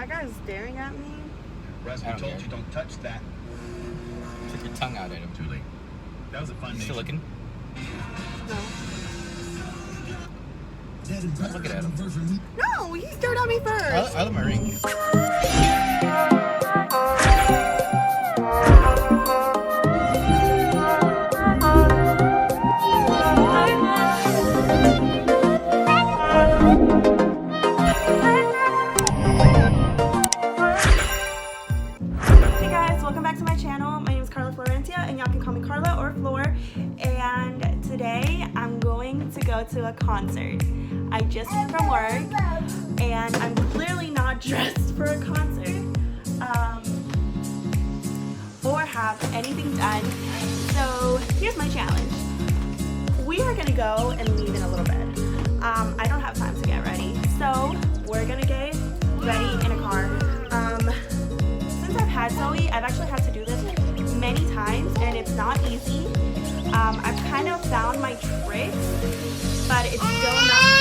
That guy's staring at me. Russ, we told you don't touch that. Took your tongue out at him. Too late. That was a fun Still looking? No. I'm looking at him. No, he stared at me first. I love my ring. Hey guys, welcome back to my channel. My name is Carla and y'all can call me Carla or Floor. And today I'm going to go to a concert. I just came from work and I'm clearly not dressed for a concert or have anything done. So here's my challenge. We are gonna go and leave in a little bit. I don't have time to get ready, so we're gonna get ready in a car. Since I've had Zoe, I've actually had to do this many times and it's not easy. I've kind of found my tricks, but it's still not.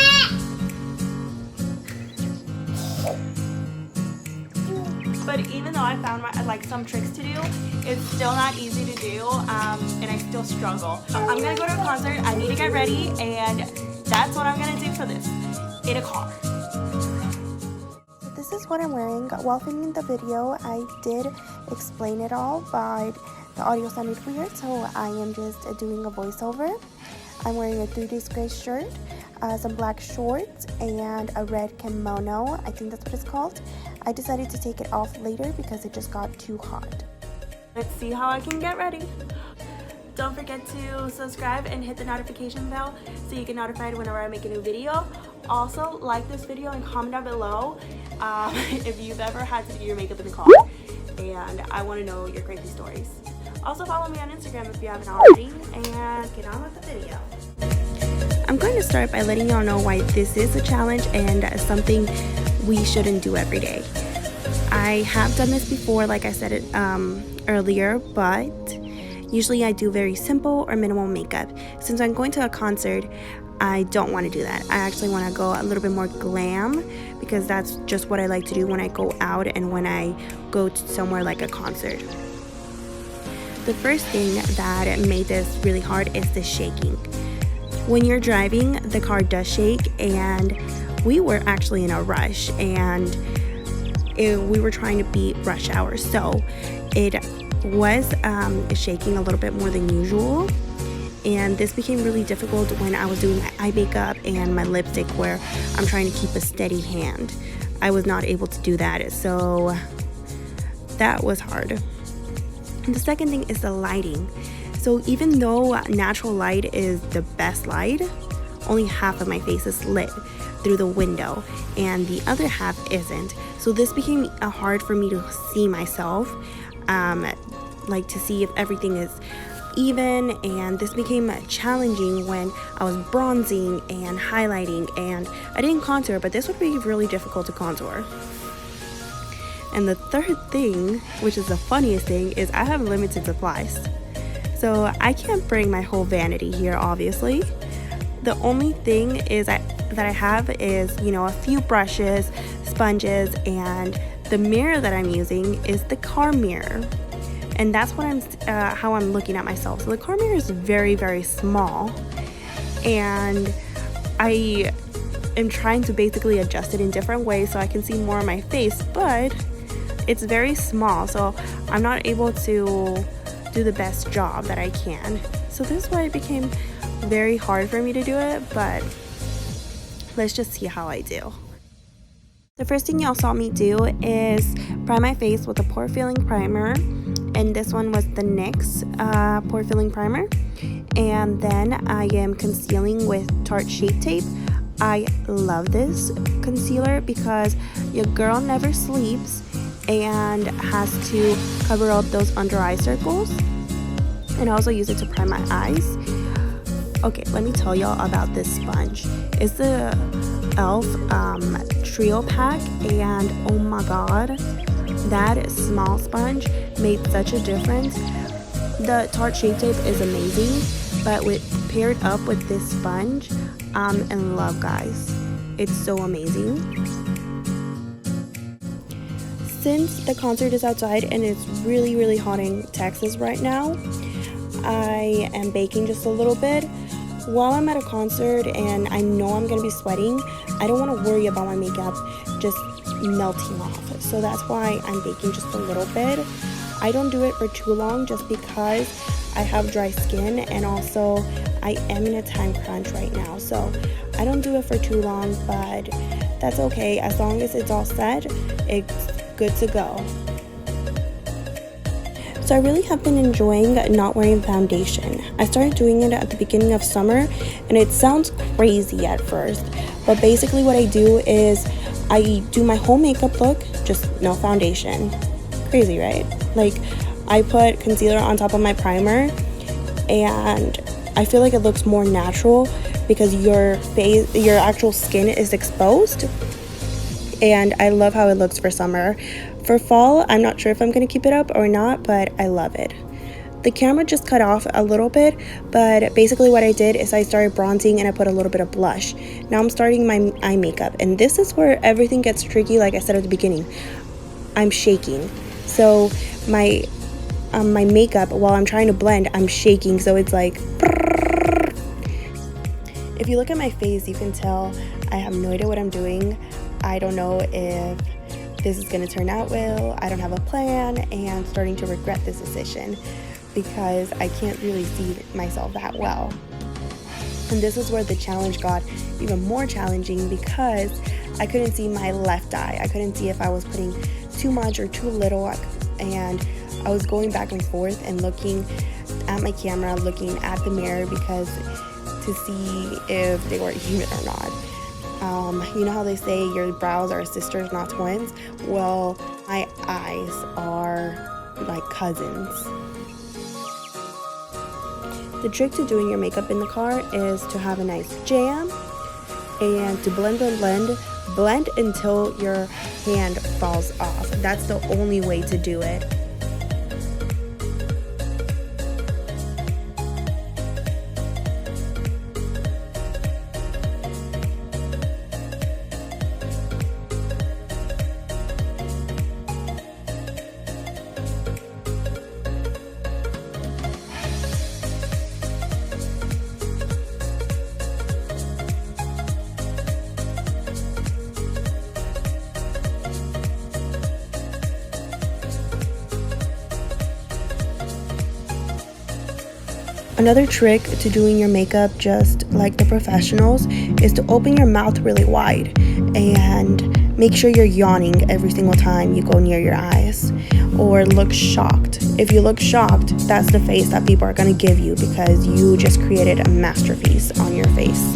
But even though I found some tricks to do, it's still not easy to do, and I still struggle. I'm gonna go to a concert. I need to get ready, and that's what I'm gonna do for this in a car. This is what I'm wearing. While filming the video, I did explain it all, but the audio sounded weird, so I am just doing a voiceover. I'm wearing a 3D gray shirt, some black shorts, and a red kimono. I think that's what it's called. I decided to take it off later because it just got too hot. Let's see how I can get ready. Don't forget to subscribe and hit the notification bell so you get notified whenever I make a new video. Also, like this video and comment down below if you've ever had to do your makeup in the car. And I want to know your crazy stories. Also, follow me on Instagram if you haven't already. And get on with the video. I'm going to start by letting y'all know why this is a challenge and something we shouldn't do every day. I have done this before, like I said it earlier, but usually I do very simple or minimal makeup. Since I'm going to a concert, I don't want to do that. I actually want to go a little bit more glam because that's just what I like to do when I go out and when I go to somewhere like a concert. The first thing that made this really hard is the shaking. When you're driving, the car does shake, and we were actually in a rush and we were trying to beat rush hour, so it was shaking a little bit more than usual, and this became really difficult when I was doing my eye makeup and my lipstick where I'm trying to keep a steady hand. I was not able to do that, so that was hard. And the second thing is the lighting. So even though natural light is the best light, only half of my face is lit through the window and the other half isn't. So this became hard for me to see myself, like to see if everything is even, and this became challenging when I was bronzing and highlighting, and I didn't contour, but this would be really difficult to contour. And the third thing, which is the funniest thing, is I have limited supplies. So I can't bring my whole vanity here, obviously. The only thing is that I have is, a few brushes, sponges, and the mirror that I'm using is the car mirror. And that's what how I'm looking at myself. So the car mirror is very, very small, and I am trying to basically adjust it in different ways so I can see more of my face, but it's very small, so I'm not able to do the best job that I can. So this is why it became very hard for me to do it, but let's just see how I do. The first thing y'all saw me do is prime my face with a pore filling primer, and this one was the NYX pore filling primer, and then I am concealing with Tarte Shape Tape. I love this concealer because your girl never sleeps and has to cover up those under eye circles, and I also use it to prime my eyes. Okay, let me tell y'all about this sponge. It's the e.l.f. trio pack, and oh my god, that small sponge made such a difference. The Tarte Shape Tape is amazing, but paired up with this sponge, I'm in love, guys. It's so amazing. Since the concert is outside and it's really hot in Texas right now, I am baking just a little bit. While I'm at a concert and I know I'm gonna be sweating, I don't want to worry about my makeup just melting off. So that's why I'm baking just a little bit. I don't do it for too long just because I have dry skin, and also I am in a time crunch right now. So I don't do it for too long, but that's okay. As long as it's all set, it's good to go. So I really have been enjoying not wearing foundation. I started doing it at the beginning of summer, and it sounds crazy at first, but basically what I do is I do my whole makeup look, just no foundation. Crazy, right? Like, I put concealer on top of my primer, and I feel like it looks more natural because your actual skin is exposed, and I love how it looks for summer. For fall, I'm not sure if I'm going to keep it up or not, but I love it. The camera just cut off a little bit, but basically what I did is I started bronzing and I put a little bit of blush. Now I'm starting my eye makeup, and this is where everything gets tricky. Like I said at the beginning, I'm shaking. So my makeup, while I'm trying to blend, I'm shaking, so it's like... If you look at my face, you can tell I have no idea what I'm doing. I don't know if this is going to turn out well. I don't have a plan, and starting to regret this decision because I can't really see myself that well. And this is where the challenge got even more challenging because I couldn't see my left eye. I couldn't see if I was putting too much or too little, and I was going back and forth and looking at my camera, looking at the mirror because to see if they were even or not. You know how they say your brows are sisters, not twins? Well, my eyes are like cousins. The trick to doing your makeup in the car is to have a nice jam and to blend until your hand falls off. That's the only way to do it. Another trick to doing your makeup just like the professionals is to open your mouth really wide and make sure you're yawning every single time you go near your eyes, or look shocked. If you look shocked, that's the face that people are going to give you because you just created a masterpiece on your face.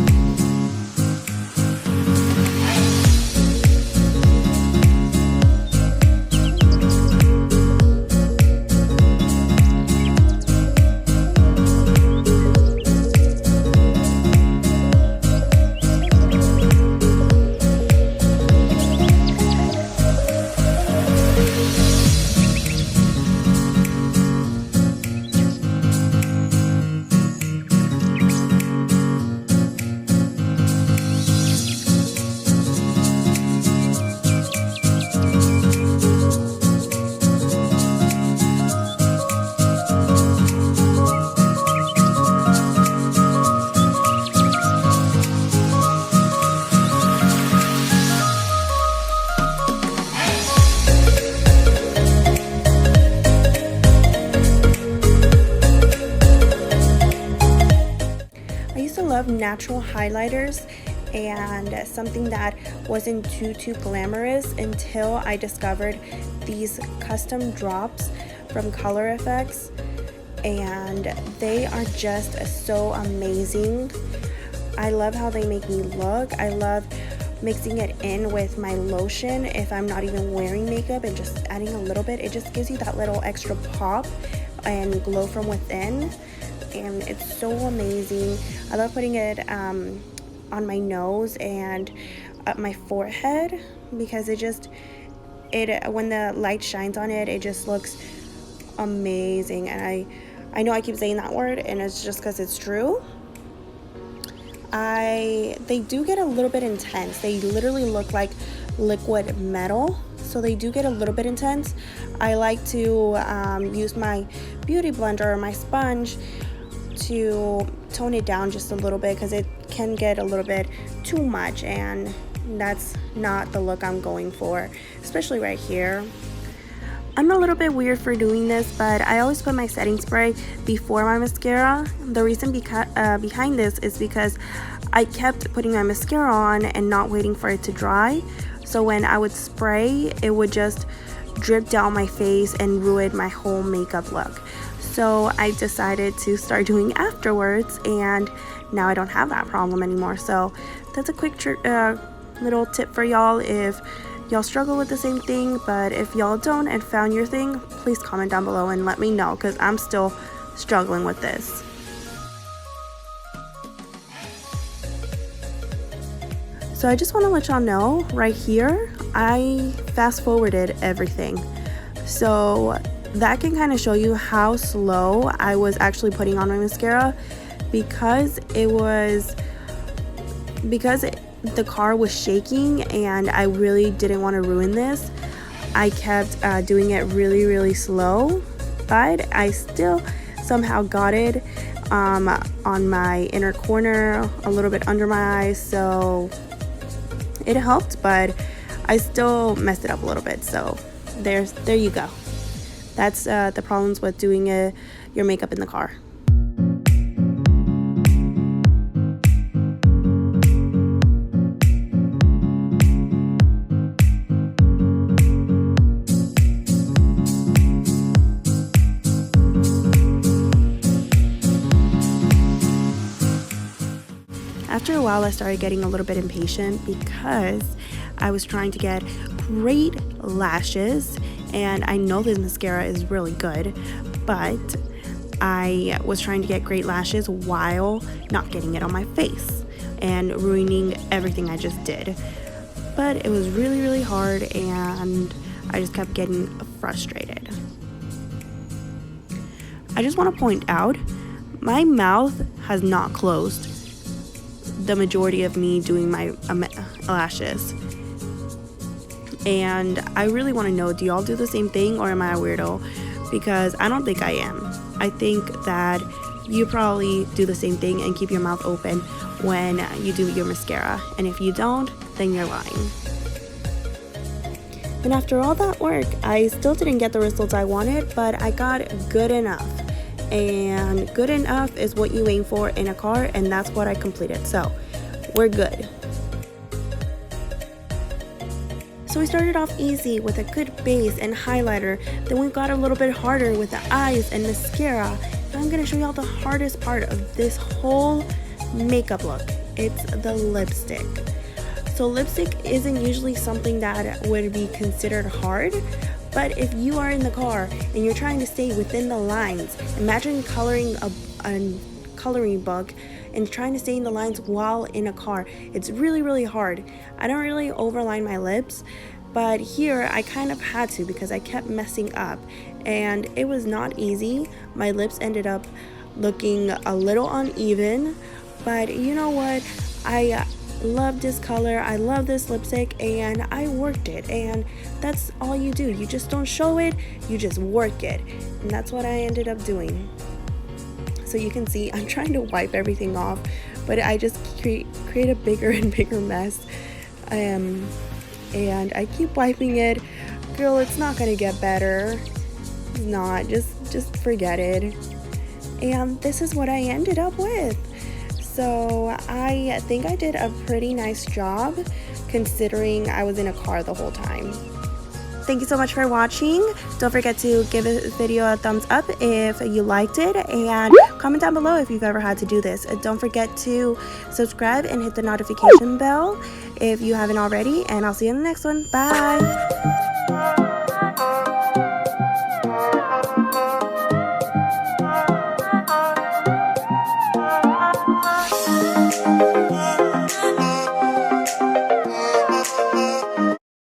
Natural highlighters and something that wasn't too glamorous until I discovered these custom drops from Color Effects, and they are just so amazing. I love how they make me look. I love mixing it in with my lotion if I'm not even wearing makeup and just adding a little bit. It just gives you that little extra pop and glow from within, and it's so amazing. I love putting it on my nose and up my forehead because when the light shines on it, it just looks amazing. And I know I keep saying that word, and it's just because it's true. They do get a little bit intense. They literally look like liquid metal, so so they do get a little bit intense. I like to use my beauty blender or my sponge to tone it down just a little bit, because it can get a little bit too much, and that's not the look I'm going for, especially right here. I'm a little bit weird for doing this, but I always put my setting spray before my mascara. The reason behind this is because I kept putting my mascara on and not waiting for it to dry. So when I would spray, it would just drip down my face and ruin my whole makeup look. So I decided to start doing afterwards, and now I don't have that problem anymore. So that's a quick little tip for y'all if y'all struggle with the same thing. But if y'all don't and found your thing, please comment down below and let me know, because I'm still struggling with this. So I just want to let y'all know right here, I fast forwarded everything. So that can kind of show you how slow I was actually putting on my mascara, because the car was shaking and I really didn't want to ruin this. I kept doing it really slow, but I still somehow got it on my inner corner, a little bit under my eyes, so it helped, but I still messed it up a little bit. So there you go. That's the problems with doing your makeup in the car. After a while, I started getting a little bit impatient because I was trying to get great lashes, and I know this mascara is really good, but I was trying to get great lashes while not getting it on my face and ruining everything I just did. But it was really hard, and I just kept getting frustrated. I just want to point out, my mouth has not closed the majority of me doing my lashes, and I really want to know, do y'all do the same thing, or am I a weirdo? Because I don't think I am. I think that you probably do the same thing and keep your mouth open when you do your mascara, and if you don't, then you're lying. And after all that work, I still didn't get the results I wanted, but I got good enough. And good enough is what you aim for in a car, and that's what I completed, so we're good. So we started off easy with a good base and highlighter, then we got a little bit harder with the eyes and mascara. Now I'm going to show y'all the hardest part of this whole makeup look. It's the lipstick. So lipstick isn't usually something that would be considered hard, but if you are in the car and you're trying to stay within the lines, imagine coloring a coloring book and trying to stay in the lines while in a car. It's really hard. I don't really overline my lips, but here I kind of had to because I kept messing up, and it was not easy. My lips ended up looking a little uneven, but you know what? I love this color, I love this lipstick, and I worked it, and that's all you do. You just don't show it, you just work it, and that's what I ended up doing. So you can see I'm trying to wipe everything off, but I just create a bigger and bigger mess, and I keep wiping it. Girl, it's not gonna get better. It's not, just forget it. And this is what I ended up with. So I think I did a pretty nice job considering I was in a car the whole time. Thank you so much for watching. Don't forget to give this video a thumbs up if you liked it, and comment down below if you've ever had to do this. Don't forget to subscribe and hit the notification bell if you haven't already, and I'll see you in the next one. Bye!